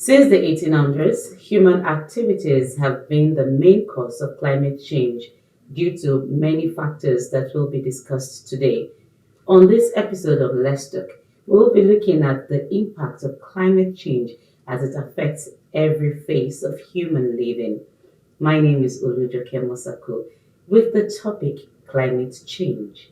Since the 1800s, human activities have been the main cause of climate change due to many factors that will be discussed today. On this episode of Let's Talk, we'll be looking at the impact of climate change as it affects every phase of human living. My name is Olujoke Mosako with the topic climate change.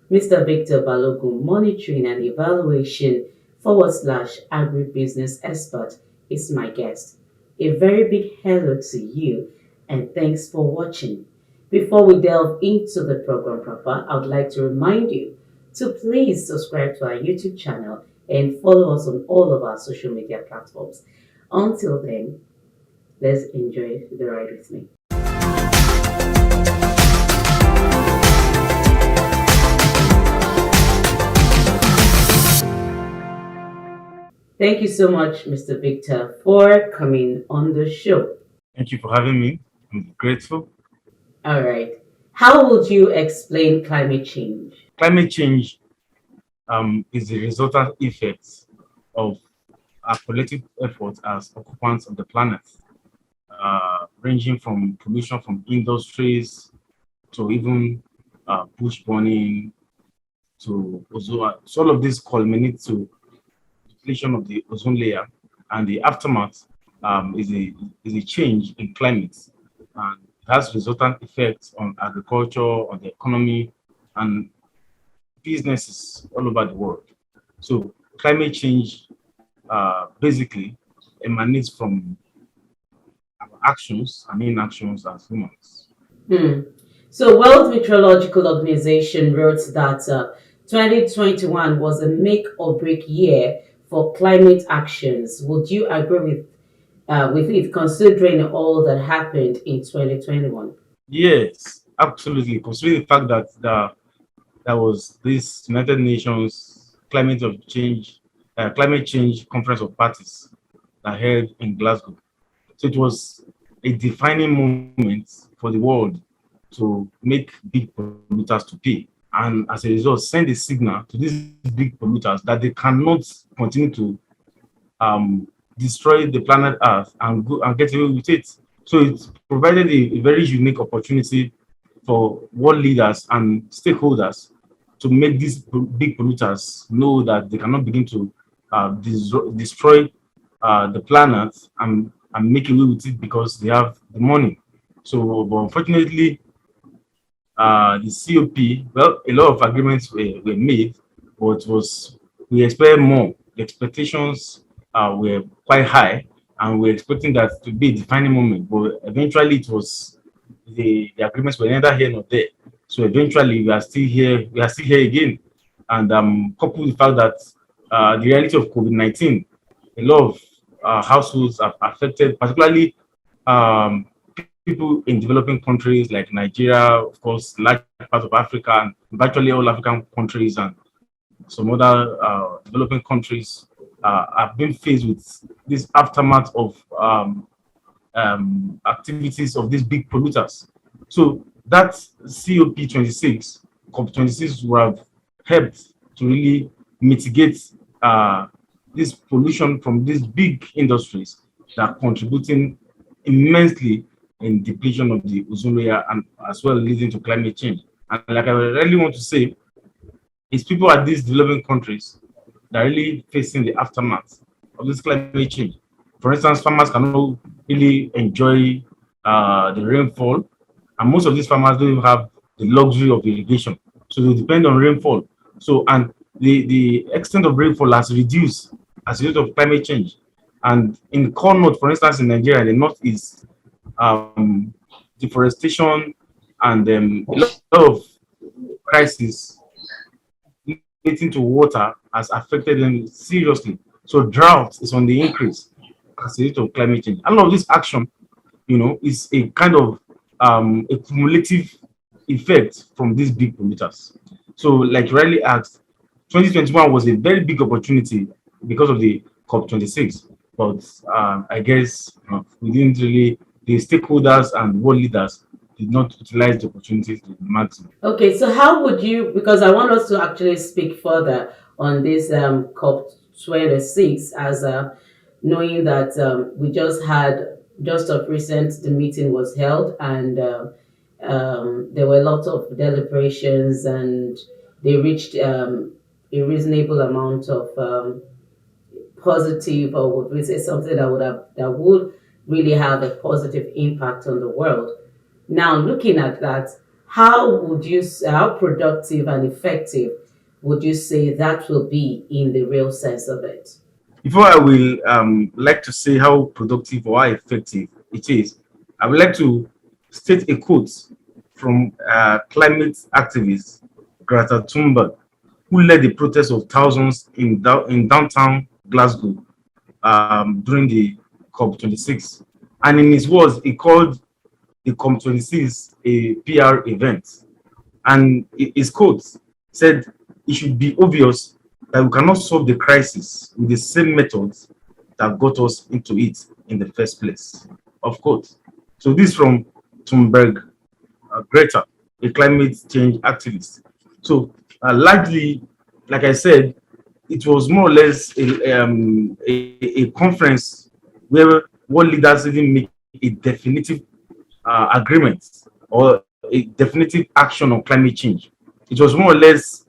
Mr. Victor Balogun, monitoring and evaluation agribusiness expert, is my guest. A very big hello to you and thanks for watching. Before we delve into the program proper, I would like to remind you to please subscribe to our YouTube channel and follow us on all of our social media platforms. Until then, let's enjoy the ride with me. Thank you so much, Mr. Victor, for coming on the show. Thank you for having me. I'm grateful. All right. How would you explain climate change? Climate change is the resultant effect of our collective efforts as occupants of the planet, ranging from pollution from industries to even bush burning to ozone. So all of this culminates to depletion of the ozone layer, and the aftermath is a change in climate, and it has resultant effects on agriculture, on the economy, and businesses all over the world. So climate change basically emanates from our actions and inactions as humans. Hmm. So, World Meteorological Organization wrote that 2021 was a make or break year for climate actions. Would you agree with it, considering all that happened in 2021? Yes, absolutely. Considering the fact that there was this United Nations climate change conference of parties that held in Glasgow. So it was a defining moment for the world to make big polluters to pay. And as a result, send a signal to these big polluters that they cannot continue to destroy the planet Earth and go and get away with it. So it provided a very unique opportunity for world leaders and stakeholders to make these big polluters know that they cannot begin to destroy the planet and make away with it because they have the money. So, but unfortunately, the COP, well, a lot of agreements were made, but we expected more. The expectations were quite high, and we're expecting that to be a defining moment. But eventually, it was the agreements were neither here nor there. So eventually, we are still here. We are still here again, and coupled with the fact that the reality of COVID-19, a lot of households are affected, particularly um, people in developing countries like Nigeria, of course, large parts of Africa, and virtually all African countries and some other developing countries have been faced with this aftermath of activities of these big polluters. So that COP26 will have helped to really mitigate uh, this pollution from these big industries that are contributing immensely in depletion of the ozone layer and as well leading to climate change. And like I really want to say, it's people at these developing countries that are really facing the aftermath of this climate change. For instance, farmers cannot really enjoy the rainfall, and most of these farmers don't even have the luxury of irrigation, so they depend on rainfall. So, and the extent of rainfall has reduced as a result of climate change. And in corn north, for instance, in Nigeria, the northeast, um, deforestation and a lot of crisis relating to water has affected them seriously. So drought is on the increase as a result of climate change. And all of this action, is a kind of a cumulative effect from these big polluters. So, like you rightly asked, 2021 was a very big opportunity because of the COP26. But I guess we didn't really, the stakeholders and world leaders did not utilize the opportunities to the maximum. Okay, so how would you, because I want us to actually speak further on this COP26 as knowing that we just had just of recent the meeting was held, and there were a lot of deliberations, and they reached a reasonable amount of positive, or would we say something that would really have a positive impact on the world. Now, looking at that, how productive and effective would you say that will be in the real sense of it? Before I will like to say how productive or how effective it is, I would like to state a quote from climate activist Greta Thunberg, who led the protest of thousands in downtown Glasgow during the COP26. And in his words, he called the COP26 a PR event. And his quote said, "It should be obvious that we cannot solve the crisis with the same methods that got us into it in the first place." Of course. So this from Thunberg Greta, a climate change activist. So largely, like I said, it was more or less a conference where world leaders didn't make a definitive agreement or a definitive action on climate change. It was more or less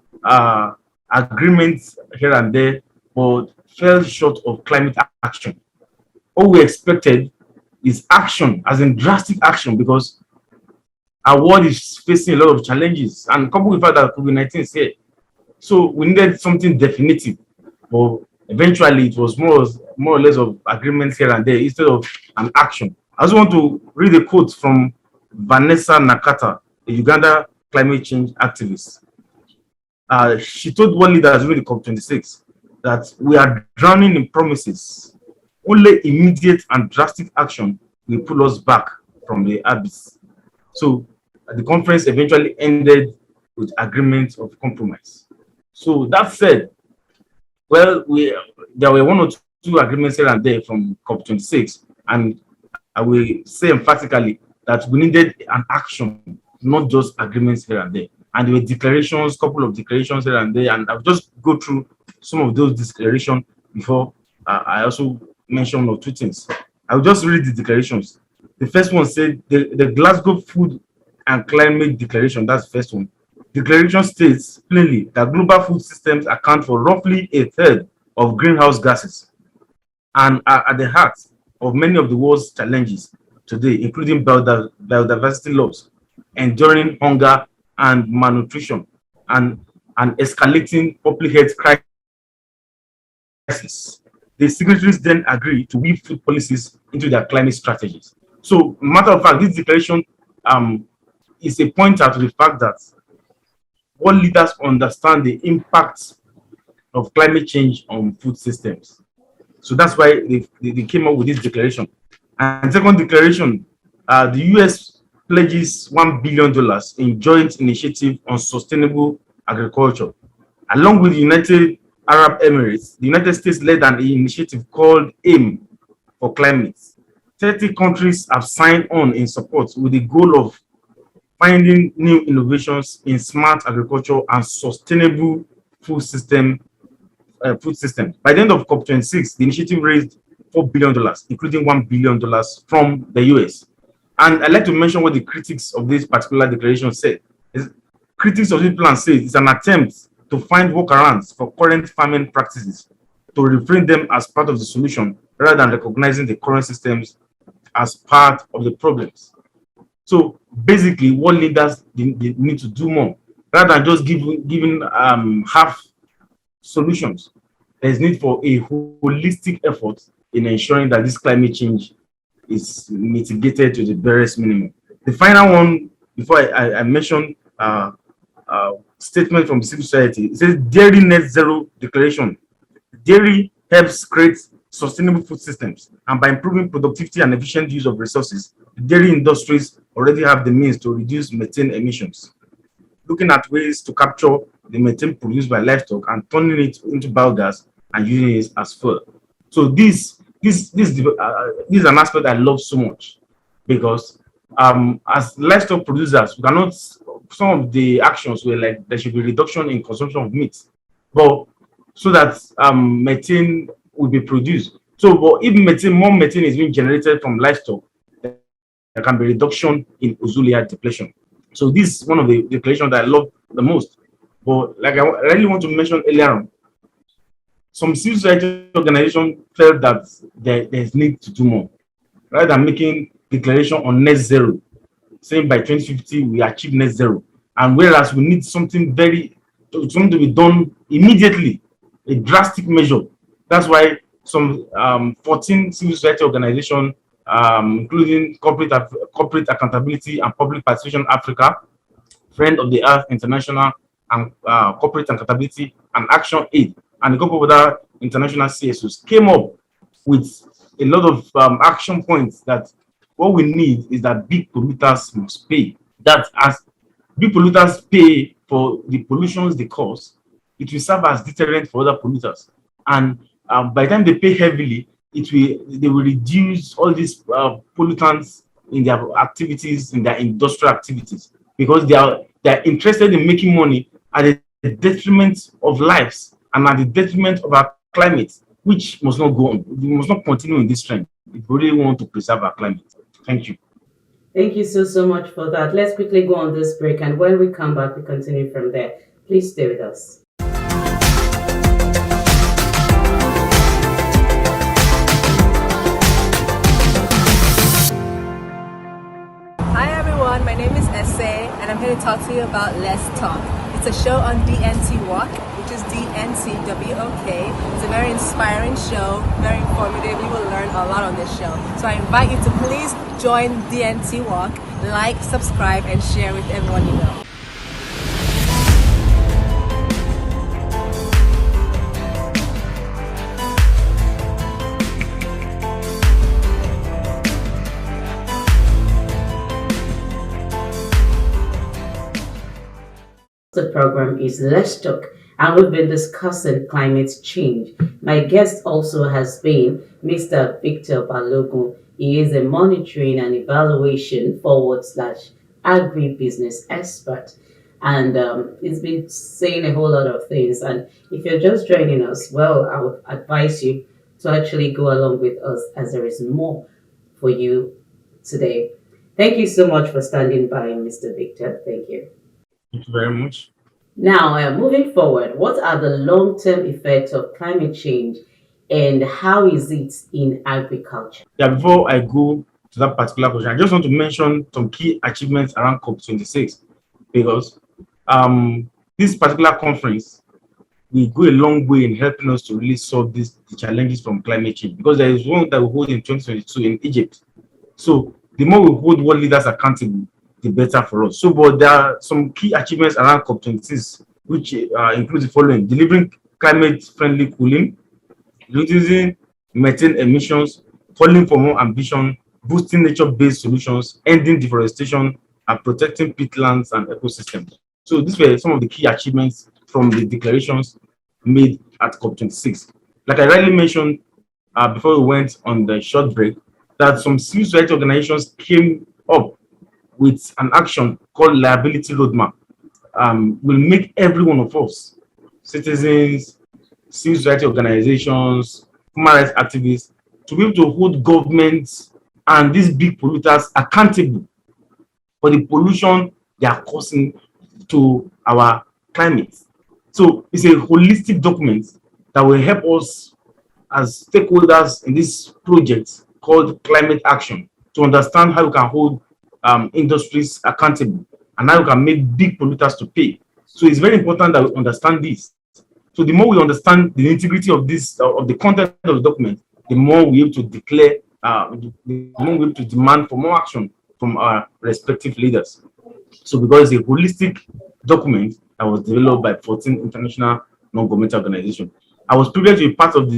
agreements here and there, but fell short of climate action. All we expected is action, as in drastic action, because our world is facing a lot of challenges, and coupled with the fact that COVID-19 is here. So we needed something definitive, but eventually it was more or less of agreements here and there instead of an action. I also want to read a quote from Vanessa Nakata, a Uganda climate change activist. She told world leaders during the COP26 that we are drowning in promises. Only immediate and drastic action will pull us back from the abyss. So the conference eventually ended with agreement of compromise. So that said, well, there were one or two agreements here and there from COP26, and I will say emphatically that we needed an action, not just agreements here and there. And there were declarations, couple of declarations here and there, and I'll just go through some of those declarations before I also mention one or two things. I'll just read the declarations. The first one said the Glasgow Food and Climate Declaration, that's the first one. Declaration states plainly that global food systems account for roughly a third of greenhouse gases and are at the heart of many of the world's challenges today, including biodiversity loss, enduring hunger and malnutrition, and escalating public health crisis. The signatories then agreed to weave food policies into their climate strategies. So, matter of fact, this declaration is a pointer to the fact that world leaders understand the impact of climate change on food systems. So that's why they came up with this declaration. And second declaration, the US pledges $1 billion in joint initiative on sustainable agriculture. Along with the United Arab Emirates, the United States led an initiative called AIM for Climate. 30 countries have signed on in support with the goal of finding new innovations in smart agriculture and sustainable food system. By the end of COP26, the initiative raised $4 billion, including $1 billion from the US. And I'd like to mention what the critics of this particular declaration said. Critics of this plan say it's an attempt to find workarounds for current farming practices, to reframe them as part of the solution rather than recognizing the current systems as part of the problems. So basically, what leaders they need to do more rather than just giving half solutions. There's need for a holistic effort in ensuring that this climate change is mitigated to the barest minimum. The final one, before I mention statement from the civil society, it says dairy net zero declaration. Dairy helps create sustainable food systems, and by improving productivity and efficient use of resources, the dairy industries already have the means to reduce methane emissions. Looking at ways to capture the methane produced by livestock and turning it into biogas and using it as fuel. So this is an aspect I love so much, because as livestock producers, we cannot. Some of the actions were like there should be reduction in consumption of meat, but so that methane will be produced. So, but if more methane is being generated from livestock, there can be reduction in ozone layer depletion. So this is one of the declarations that I love the most. But like I really want to mention earlier on, some civil society organizations felt that there's need to do more, rather than making declaration on net zero, saying by 2050 we achieve net zero, and whereas we need something to be done immediately, a drastic measure. That's why some 14 civil society organizations, including corporate accountability and public participation Africa, Friend of the Earth International, and Corporate Accountability and Action Aid, and a couple of other international CSOs came up with a lot of action points that what we need is that big polluters must pay. That as big polluters pay for the pollutions they cause, it will serve as deterrent for other polluters. And by the time they pay heavily, they will reduce all these pollutants in their activities, in their industrial activities, because they're interested in making money at the detriment of lives and at the detriment of our climate, which must not go on. We must not continue in this trend if we really want to preserve our climate. Thank you. Thank you so much for that. Let's quickly go on this break, and when we come back, we continue from there. Please stay with us. Hi everyone, my name is Essay and I'm here to talk to you about Let's Talk. It's a show on DNTWOK, which is DNTWOK. It's a very inspiring show, very informative. You will learn a lot on this show. So I invite you to please join DNTWOK, like, subscribe, and share with everyone you know. The program is Let's Talk, and we've been discussing climate change. My guest also has been Mr. Victor Balogun. He is a monitoring and evaluation forward/slash agribusiness expert, and he's been saying a whole lot of things. And if you're just joining us, well, I would advise you to actually go along with us, as there is more for you today. Thank you so much for standing by, Mr. Victor. Thank you. Thank you very much. Now, moving forward, what are the long-term effects of climate change and how is it in agriculture? Yeah, before I go to that particular question, I just want to mention some key achievements around COP26, because this particular conference will go a long way in helping us to really solve the challenges from climate change, because there is one that we hold in 2022 in Egypt. So the more we hold world leaders accountable, the better for us. So, but there are some key achievements around COP26, which include the following: delivering climate-friendly cooling, reducing methane emissions, calling for more ambition, boosting nature-based solutions, ending deforestation, and protecting peatlands and ecosystems. So these were some of the key achievements from the declarations made at COP26. Like I rightly mentioned before we went on the short break, that some civil society organizations came up with an action called liability roadmap. Will make every one of us, citizens, civil society organizations, human rights activists, to be able to hold governments and these big polluters accountable for the pollution they are causing to our climate. So it's a holistic document that will help us as stakeholders in this project called climate action to understand how we can hold industries accountable and how we can make big polluters to pay. So it's very important that we understand this. So the more we understand the integrity of this, of the content of the document, the more we're able to declare, the more we're able to demand for more action from our respective leaders. So because it's a holistic document that was developed by 14 international non-governmental organizations. I was privileged to be part of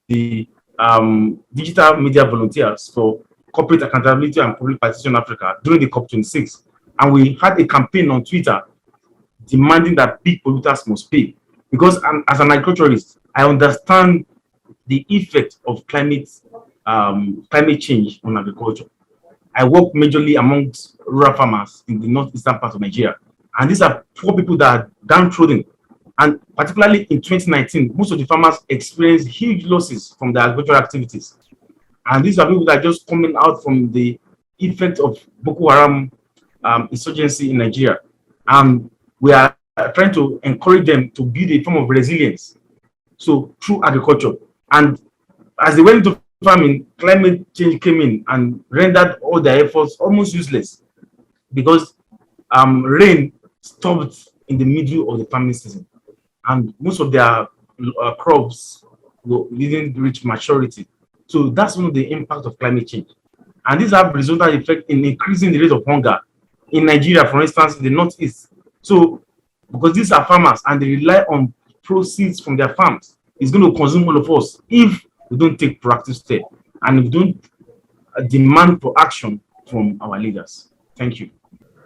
the digital media volunteers for corporate accountability and public participation in Africa during the COP26. And we had a campaign on Twitter demanding that big polluters must pay. Because as an agriculturalist, I understand the effect of climate change on agriculture. I work majorly amongst rural farmers in the northeastern part of Nigeria. And these are poor people that are downtrodden. And particularly in 2019, most of the farmers experienced huge losses from their agricultural activities. And these are people that are just coming out from the effect of Boko Haram insurgency in Nigeria. And we are trying to encourage them to build a form of resilience. So through agriculture. And as they went into farming, climate change came in and rendered all their efforts almost useless because rain stopped in the middle of the farming season. And most of their crops didn't reach maturity. So that's one of the impact of climate change. And these have resulted effect in increasing the rate of hunger in Nigeria, for instance, in the northeast. So because these are farmers and they rely on proceeds from their farms, it's going to consume all of us if we don't take proactive steps and if we don't demand for action from our leaders. Thank you.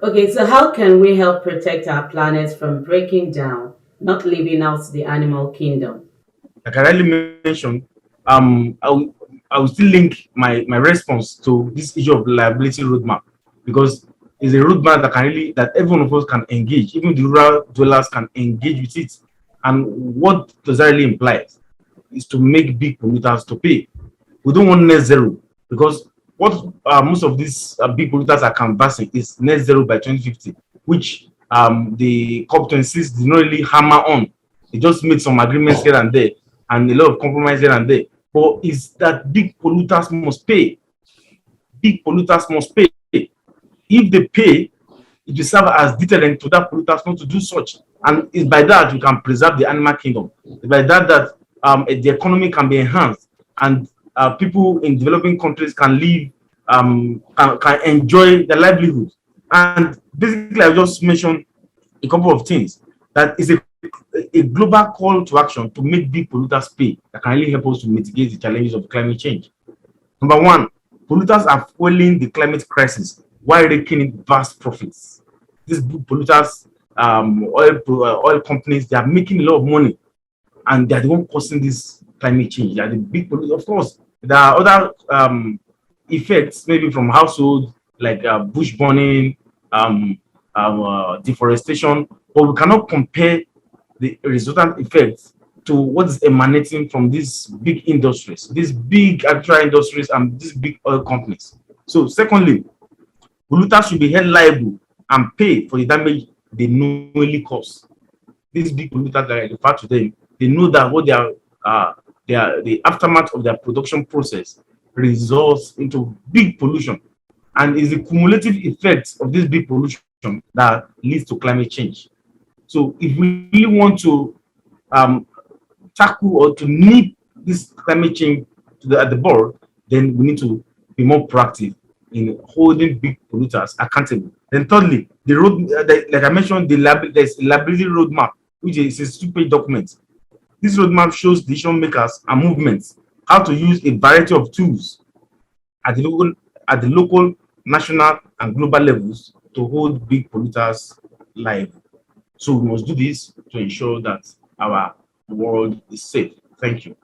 Okay, so how can we help protect our planet from breaking down, not leaving out the animal kingdom? Like I rightly mentioned, I will still link my response to this issue of liability roadmap because it's a roadmap that can really that every one of us can engage, even the rural dwellers can engage with it. And what does that really imply? Is to make big polluters to pay. We don't want net zero because what most of these big polluters are canvassing is net zero by 2050, which the COP26 did not really hammer on. They just made some agreements here and there and a lot of compromise here and there. But is that big polluters must pay? Big polluters must pay. If they pay, it will serve as deterrent to that polluters not to do such. And it's by that we can preserve the animal kingdom. It's by that the economy can be enhanced and people in developing countries can live, can enjoy their livelihood. And basically, I just mentioned a couple of things. That is a global call to action to make big polluters pay that can really help us to mitigate the challenges of climate change. Number one, polluters are fueling the climate crisis while raking in vast profits. These big polluters, oil companies, they are making a lot of money and they are the one causing this climate change. They are the big polluters. Of course, there are other effects, maybe from households like bush burning, deforestation, but we cannot compare the resultant effects to what is emanating from these big industries, these big agricultural industries and these big oil companies. So secondly, polluters should be held liable and pay for the damage they knowingly cause. These big polluters that I refer to them, they know that what the aftermath of their production process results into big pollution, and is the cumulative effects of this big pollution that leads to climate change. So if we really want to tackle or to nip this climate change at the board, then we need to be more proactive in holding big polluters accountable. Then thirdly, the road, like I mentioned, there's a liability roadmap, which is a two-page document. This roadmap shows decision makers and movements how to use a variety of tools at the local, national, and global levels to hold big polluters liable. So we must do this to ensure that our world is safe. Thank you.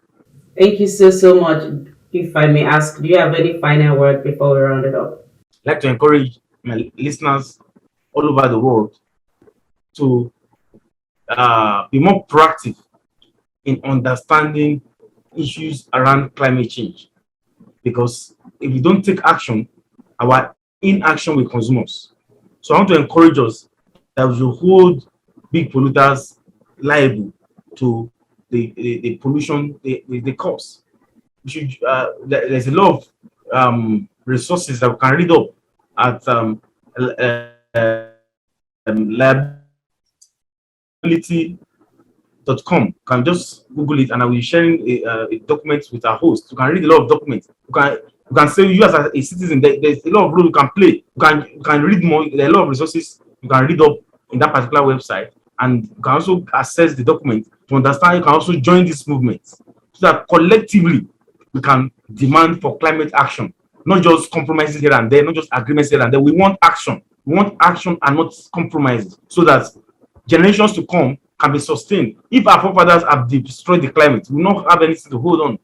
Thank you so much. If I may ask, do you have any final word before we round it up? I'd like to encourage my listeners all over the world to be more proactive in understanding issues around climate change. Because if we don't take action, our inaction will consume us. So I want to encourage us that we should hold big polluters liable to the pollution they cause. We should, there's a lot of resources that we can read up at liability.com. You can just Google it, and I will be sharing a document with our host. You can read a lot of documents. You can say you as a citizen, there's a lot of role you can play. You can read more. There are a lot of resources you can read up in that particular website, and you can also access the document to understand. You can also join this movement so that collectively we can demand for climate action, not just compromises here and there, not just agreements here and there. We want action. We want action and not compromises, so that generations to come can be sustained. If our forefathers have destroyed the climate, we will not have anything to hold on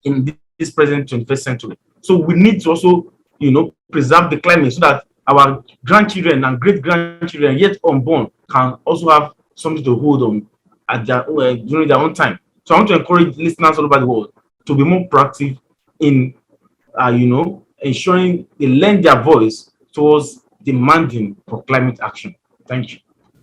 in this present 21st century. So we need to also, preserve the climate so that our grandchildren and great grandchildren yet unborn can also have something to hold on at their during their own time. So I want to encourage listeners all over the world to be more proactive in ensuring they lend their voice towards demanding for climate action. Thank you.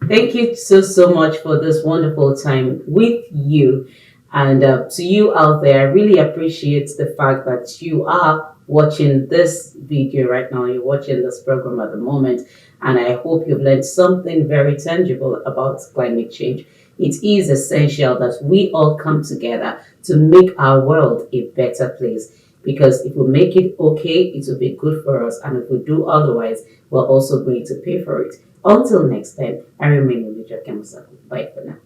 Thank you so much for this wonderful time with you. And to you out there, I really appreciate the fact that you are watching this video right now. You're watching this program at the moment. And I hope you've learned something very tangible about climate change. It is essential that we all come together to make our world a better place. Because if we make it okay, it will be good for us. And if we do otherwise, we're also going to pay for it. Until next time, I remain Olija Kemusako. Bye for now.